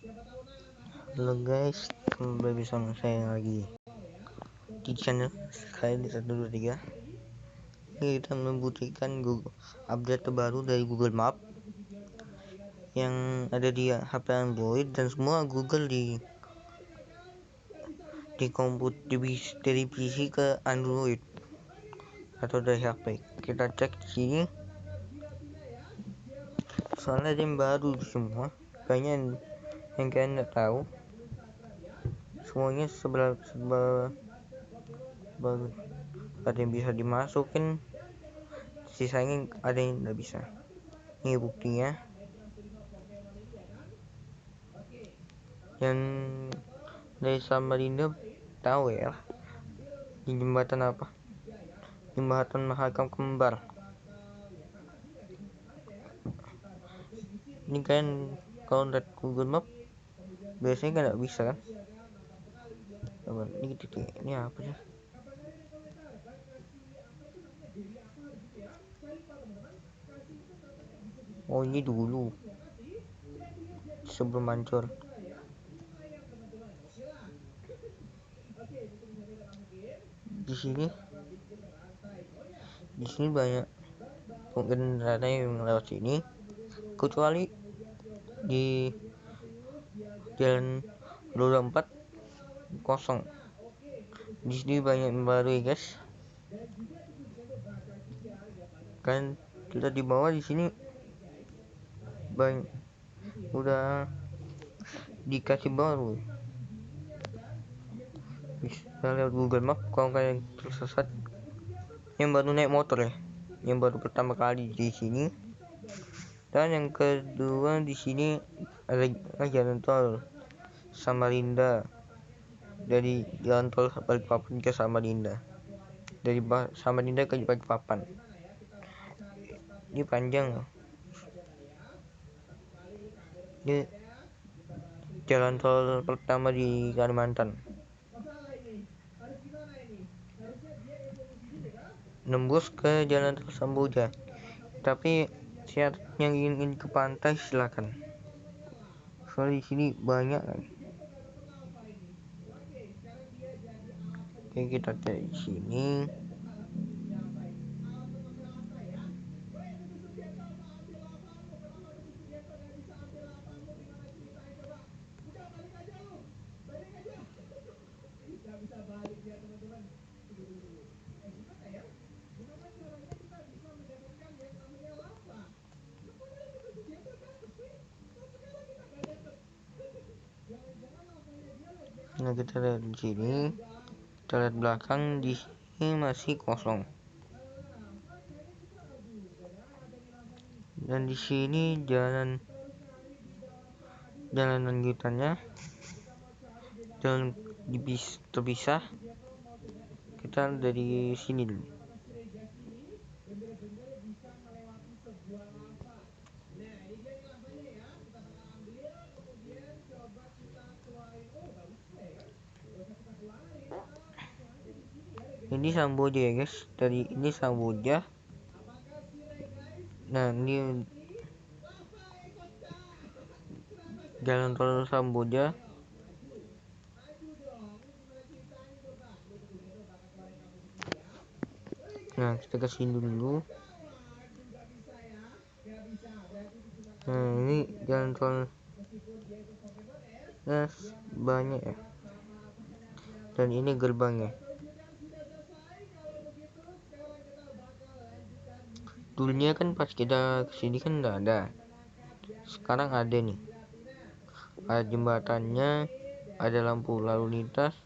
Halo guys, kembali bersama saya lagi di channel saya di 123. Kita membuktikan Google update terbaru dari Google Map yang ada di HP Android dan semua Google di komputer dari PC ke Android atau dari HP. Kita cek di sini, soalnya ada yang baru semua, banyak yang kalian nggak tahu. Semuanya sebelah baru, ada yang bisa dimasukin, sisanya ada yang nggak bisa. Ini buktinya. Yang dari Samarinda tahu ya, di jembatan apa, jembatan Mahakam Kembar. Ini kan kalau lihat Google Map biasanya kan nggak bisa kan. Ini titik, ini apa sih? Oh, ini dulu sebelum hancur. Di sini banyak pengendara yang lewat sini, kecuali di jalan 24 kosong. Di sini banyak yang baru ya guys. Kan kita di bawah di sini banyak udah dikasih baru. Bisa lihat Google Map kalau kalian tersesat. Yang baru naik motor ya, yang baru pertama kali di sini. Dan yang kedua di sini ada jalan tol Samarinda, dari jalan tol Balikpapan ke Samarinda, dari Samarinda ke Balikpapan. Ini panjang loh. Ini jalan tol pertama di Kalimantan, nembus ke jalan tol Samboja. Tapi siapa yang ingin ke pantai silakan. Soalnya di sini banyak kan. Oke, kita cek di sini. Nah, kita lihat di sini, kita lihat belakang, di sini masih kosong. Dan di sini jalan lanjutannya, jalan terpisah. Kita dari sini dulu. Ini Samboja ya guys, dari ini Samboja. Nah, ini jalan tol Samboja. Nah, kita ke sini dulu. Nah, ini jalan tol banyak ya. Dan ini gerbangnya. Dulunya kan pas kita kesini kan nggak ada. Sekarang ada nih. Ada jembatannya, ada lampu lalu lintas,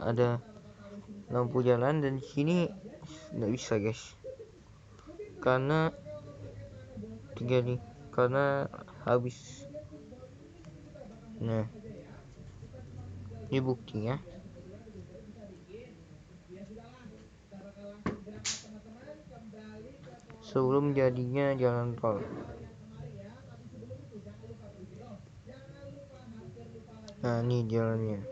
ada lampu jalan. Dan di sini nggak bisa guys, karena habis. Nah, ini buktinya. Sebelum jadinya jalan tol. Nah, ini jalannya.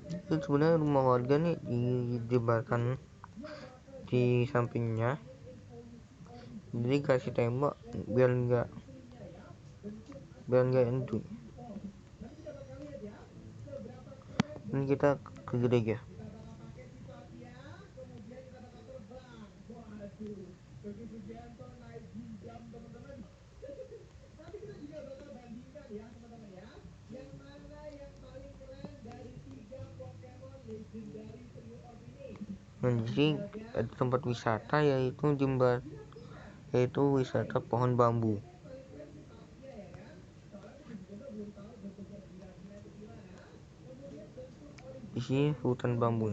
Itu sebenarnya rumah warga nih di jembatan. di sampingnya, jadi kasih tembok biar nggak entu. Ini kita ke gereja. Nah, jadi ada tempat wisata yaitu wisata pohon bambu. Di sini hutan bambu.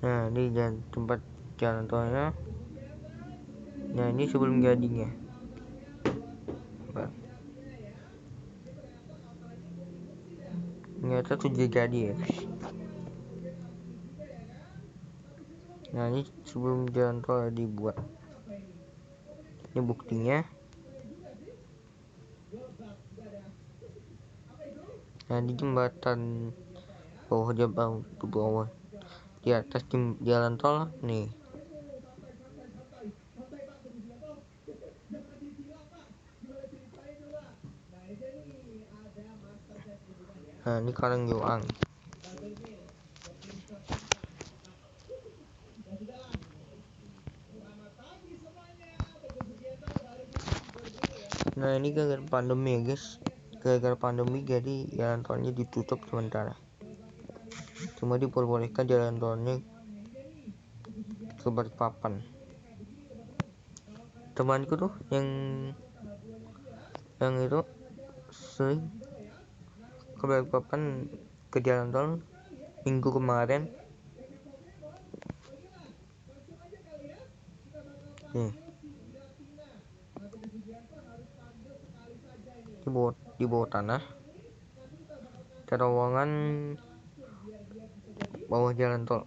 Nah, ini tempat jalan tolnya. Nah, ini sebelum jadinya. Ternyata sudah jadi ya, guys. Nah, ini sebelum jalan tol dibuat. Ini buktinya. Nah, di jembatan bawah di atas jalan tol nih. Nah, ini Karang Yoang. Nah, ini gara-gara pandemi ya, guys. Gara-gara pandemi jadi jalan tolnya ditutup sementara. Cuma diperbolehkan jalan tolnya ke Balikpapan. Temanku tuh yang itu sering ke Balikpapan ke jalan tol minggu kemarin. Nih, di bawah tanah, terowongan bawah jalan tol.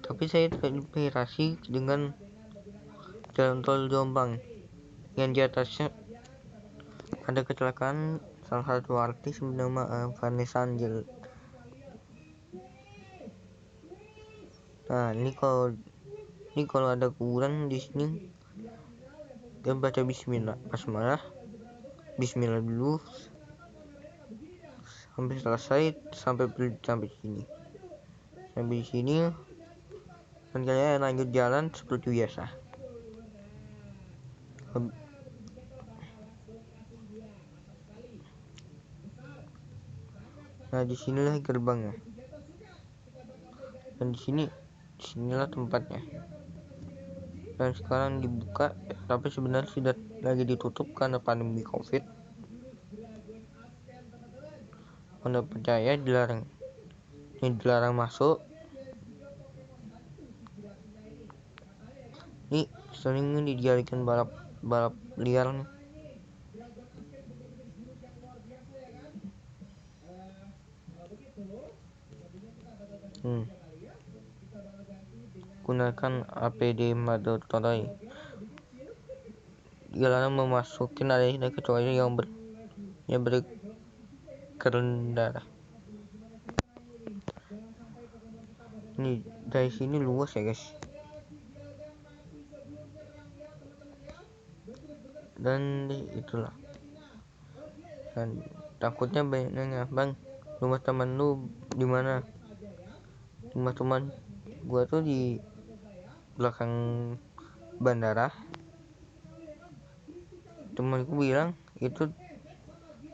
Tapi saya terinspirasi dengan jalan tol Jombang yang di atasnya ada kecelakaan salah satu artis bernama Vanessa Angel. Nah, ini kalau ada kuburan di sini, dia baca Bismillah, basmalah, Bismillah dulu sampai selesai, sampai sini. Sampai sini dan kalian lanjut jalan seperti biasa. Nah, disinilah gerbangnya. Dan disinilah tempatnya. Dan sekarang dibuka, tapi sebenarnya sudah lagi ditutup karena pandemi COVID. Anda percaya dilarang masuk. Ini sering dijadikan balap liar nih. Gunakan APD mandatory. Dilarang memasukin area kecuali yang berkendara. Ini dari sini luas ya, guys. Dan itulah. Dan takutnya banyak nanya, "Bang, rumah teman lu di mana?" Rumah teman gua tuh di belakang bandara. Temanku bilang itu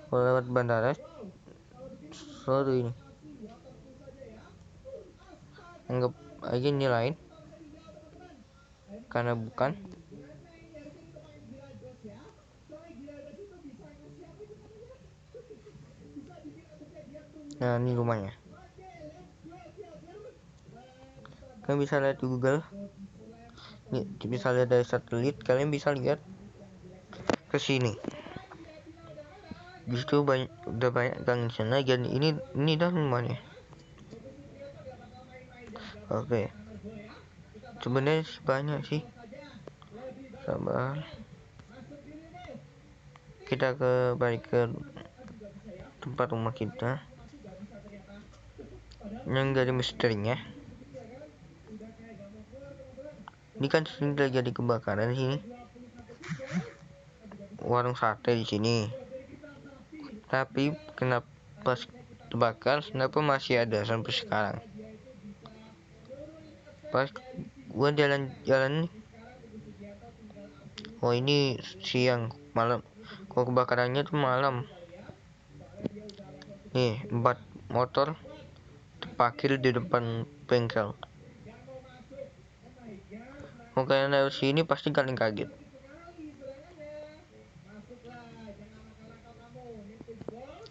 kalau lewat bandara sorry, anggap aja ini lain karena bukan. Nah, ini rumahnya. Kalian bisa lihat di Google. Nih, bisa lihat dari satelit. Kalian bisa lihat ke sini. Di situ udah banyak gang di sana. Dan ini dah rumahnya. Oke, sebenarnya banyak sih. Sabar, kita balik ke tempat rumah kita yang dari misterinya. Ini kan sini terjadi kebakaran di sini, warung sate di sini. Tapi kenapa pas terbakar, kenapa masih ada sampai sekarang? Pas gua jalan-jalan, oh ini siang malam, kalau kebakarannya tuh malam. Nih 4 motor terparkir di depan bengkel. Kalau kalian lewat sini pasti kalian kaget.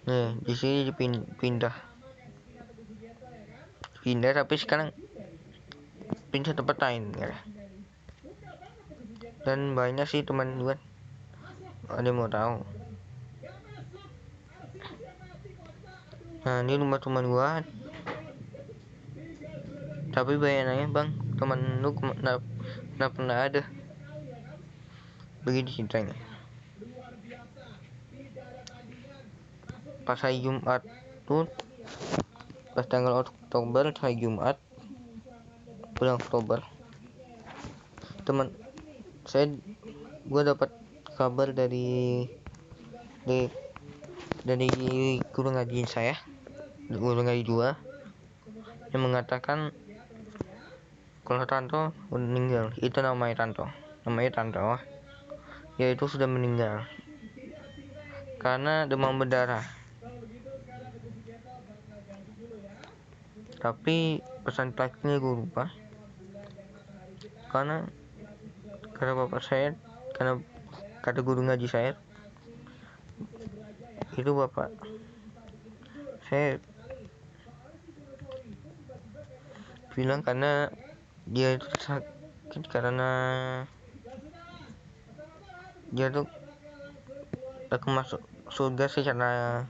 Nih di sini pindah tapi sekarang pindah tempat lain ya. Dan banyak sih teman gue, ada yang mau tahu. Nah ini rumah teman gue, tapi banyak nanya, bang teman lu kenapa pernah ada? Begini ceritanya. Pas hari Jumat tuh, pas tanggal Oktober, hari Jumat bulan Oktober, gue dapat kabar dari guru ngaji saya, guru ngaji 2, yang mengatakan kalau Tanto meninggal. Itu namanya Tanto, yaitu sudah meninggal karena demam berdarah. Tapi pesan terakhirnya gue lupa, karena bapak saya, karena kata guru ngaji saya itu, bapak saya bilang karena dia itu sakit, karena dia tuh akan masuk surga secara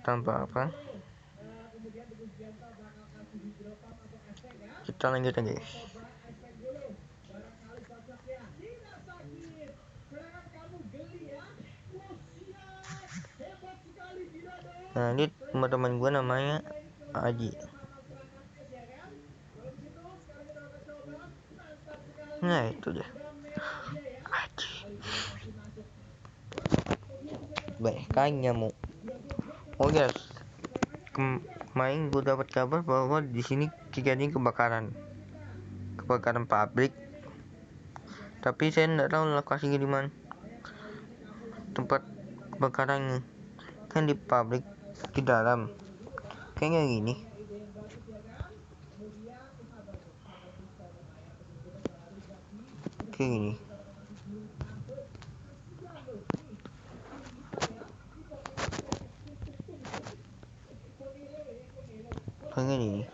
tanpa apa. Kita lanjut aja guys. Nah ini teman-teman gue namanya Aji. Nah itu dia Aji. Banyak kan nyamuk. Oh guys, kemarin gue dapat kabar bahwa di sini terjadi kebakaran pabrik. Tapi saya tidak tahu lokasinya di mana. Tempat kebakarannya kan di pabrik, di dalam, kayaknya gini. Kayak gini. Kayak gini.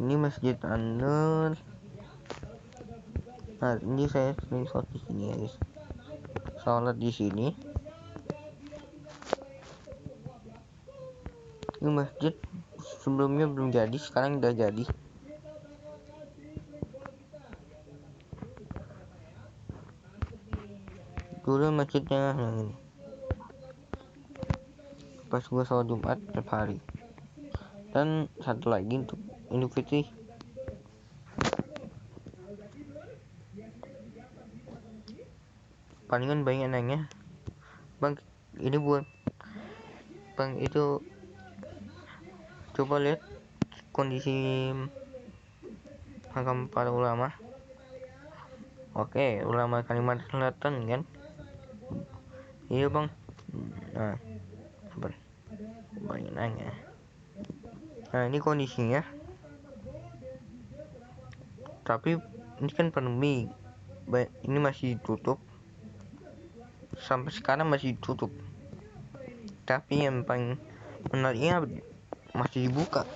Ini Masjid An-Nur. Nah, ini saya screenshot di sini ya guys. Sholat di sini. Ini masjid sebelumnya belum jadi, sekarang udah jadi. Dulu masjidnya yang ini. Pas gue sholat Jumat tiap hari. Dan satu lagi untuk Idul Fitri. Palingan banyak nanya, bang ini buat bang itu, coba lihat kondisi makam para ulama. Oke, ulama Kalimantan Selatan kan. Iya bang. Nah sabar, banyak nanya. Nah ini kondisinya, tapi ini kan pandemi, ini masih tutup. Sampai sekarang masih tutup. Tapi yang paling menariknya masih dibuka.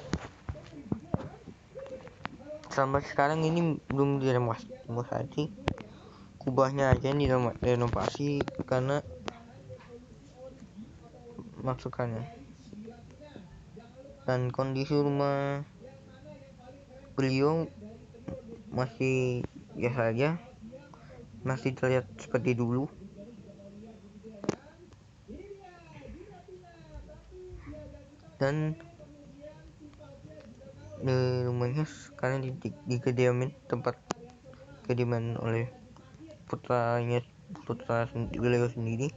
Sampai sekarang ini belum direnovasi. Kubahnya aja yang direnovasi karena masukannya. dan kondisi rumah beliau masih biasa saja, masih terlihat seperti dulu. Dan rumahnya sekarang dikediamin, tempat kediaman oleh putra beliau sendiri,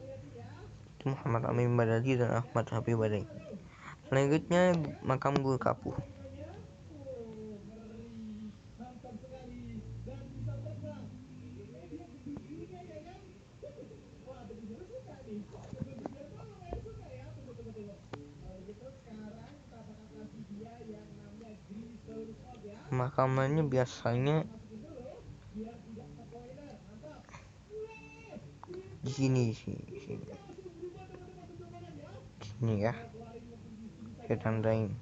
itu Muhammad Amin Badali dan Ahmad Habib Badali. Selanjutnya makam Guru Kapuh. Makamannya biasanya di sini ya, saya tandain.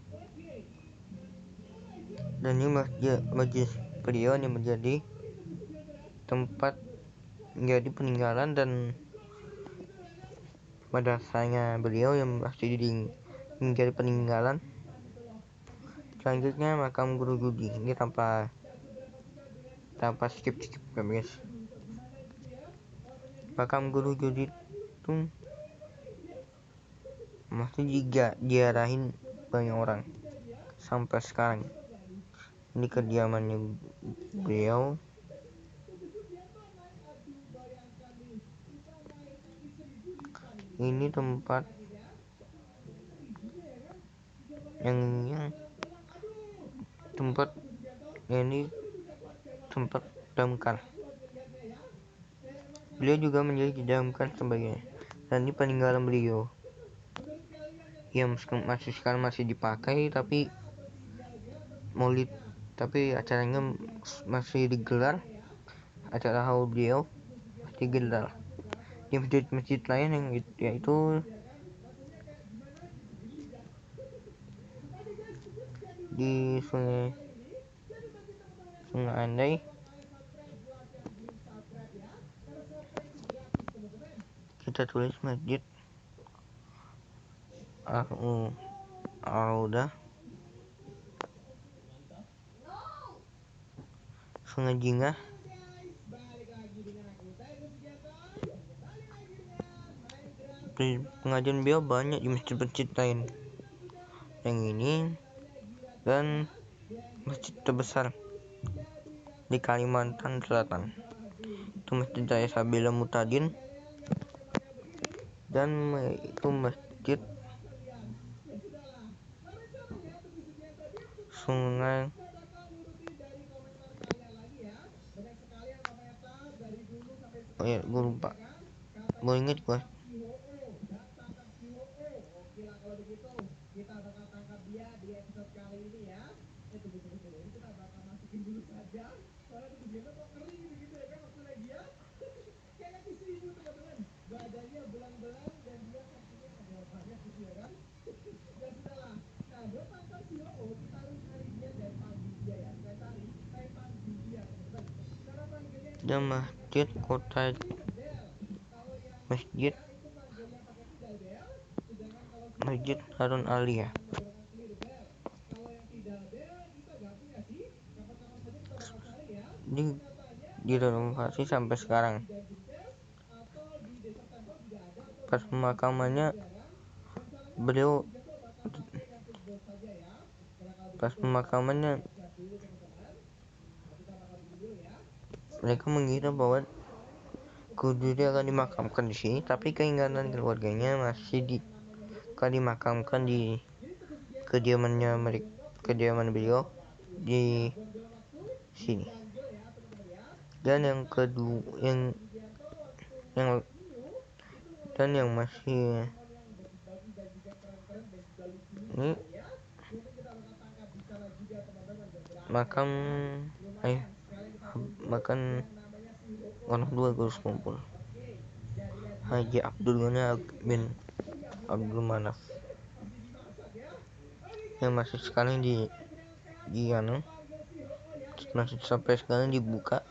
Dan ini masjid beliau ini menjadi tempat menjadi peninggalan dan madrasahnya beliau yang masih menjadi peninggalan. Selanjutnya makam Guru Judi, ini tanpa skip guys. Makam Guru Judi itu masih diarahin banyak orang sampai sekarang. Ini kediamannya beliau. Ini tempat ini tempat damkar. Beliau juga menjadi didamkan sebagai, dan ini peninggalan beliau yang sekarang masih dipakai, tapi maulid, tapi acaranya masih digelar. Acara haul beliau masih digelar di masjid lain yang yaitu di Sungai Andai. Kita tulis Masjid Al-Audah Sungai Jingah. Pengajian beliau banyak di masjid-masjid lain. Yang ini dan masjid terbesar di Kalimantan Selatan itu Masjid Raya Sabila Mutadin, dan itu Masjid Sungai gue lupa, gue inget gue. Dan Masjid Harun Aliyah. Ini direnovasi sampai sekarang. Pas pemakamannya mereka mengira bahwa Guru akan dimakamkan di sini, tapi keinginan keluarganya masih dimakamkan di kediaman beliau di sini. Dan yang kedua yang masih ini makam orang tua Gus Kumpul, Haji Abdul Ghani bin Abdul Manaf, yang masih sekarang masih sampai sekarang dibuka.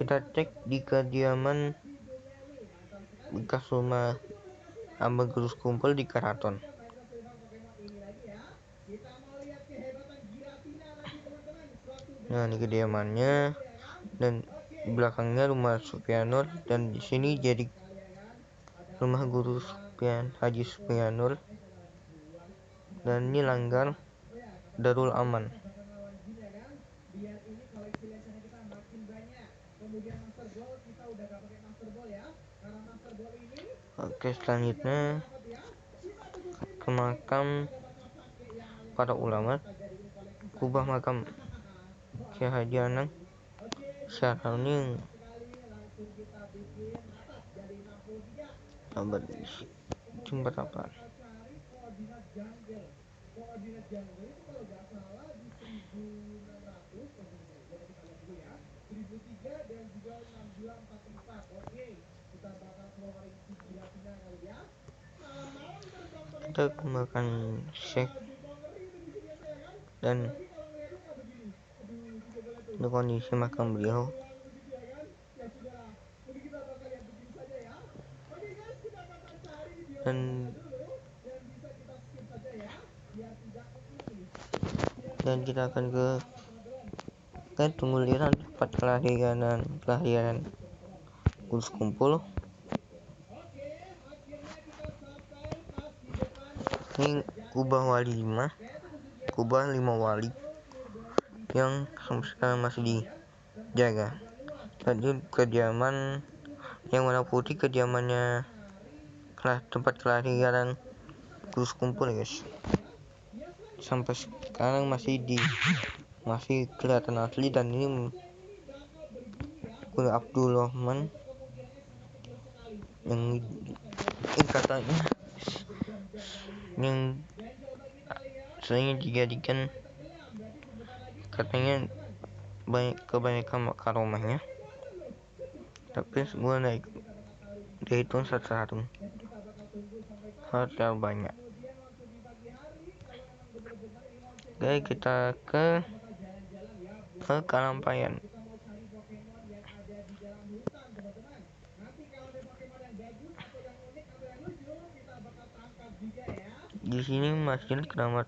Kita cek di kediaman bekas rumah Ambergris kumpul di keraton. Nah, ini kediamannya, dan di belakangnya rumah Supianur, dan di sini jadi rumah guru Haji Supianur, dan ini langgar Darul Aman. Oke, selanjutnya ke makam para ulama. Kubah makam Kiai Haji Anang Syarani abad jumlah apa? Kita kembangkan Syekh, dan untuk kondisi makam beliau. Dan kita akan ke Tungguliran, tempat kelahiran Kudus Kumpul. Ini kubah wali 5, kubah 5 wali yang sekarang masih dijaga. Tadi kediaman yang warna putih, kediamannya tempat kelahiran Kudus Kumpul, guys. Sampai sekarang masih kelihatan asli. Dan ini Guru Abdul Rahman yang katanya yang sering dijadikan, katanya kebanyakan karomahnya, tapi gue naik dihitung satu-satu harus banyak. Oke, kita ke Kalampayan. Di sini Masjid Keramat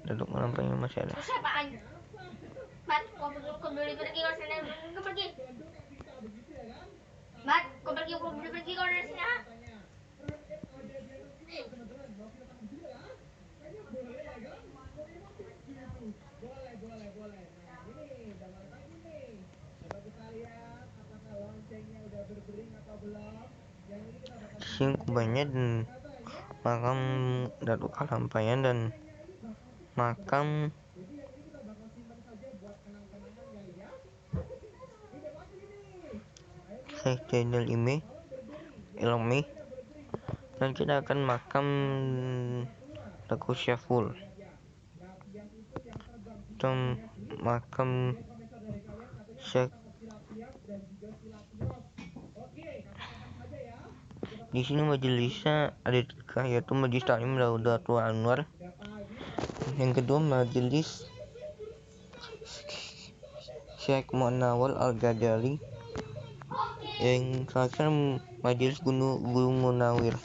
Datuk Kalampayan masih ada. Sing kubahnya dan makam Datuk Kalampayan dan makam Syekh Zainal Ilmi, dan kita akan makam Datuk Syaful, dan makam Syekh. Di sini majelisnya ada 3, yaitu Majelis Taklim Raudatul Anwar, yang kedua Majelis Syekh Munawwar Al-Ghazali, yang terakhir Majelis Guru Munawir.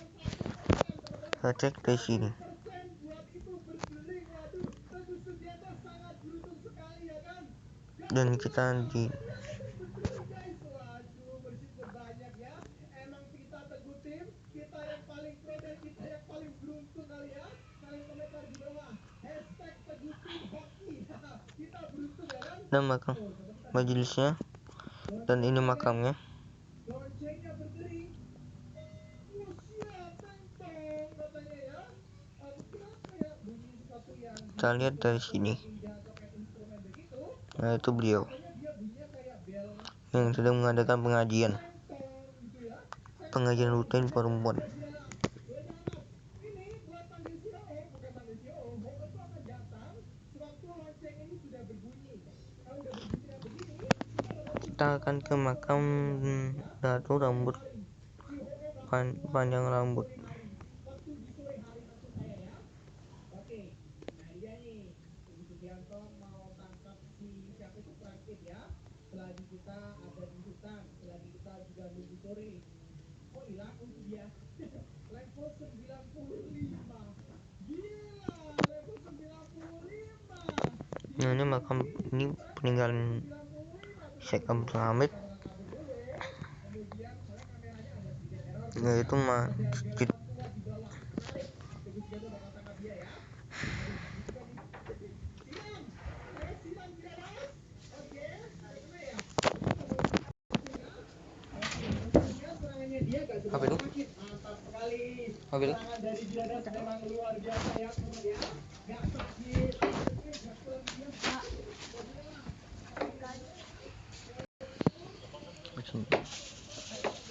Kita cek di sini. Dan kita di dan makam majelisnya, dan ini makamnya. Kita lihat dari sini. Nah, itu beliau yang sedang mengadakan pengajian rutin perempuan. Kita akan ke makam Datuk panjang rambut. makam ini peninggalan Syekh Abdul Hamid, yaitu masjid apa itu? Apa itu? Sini.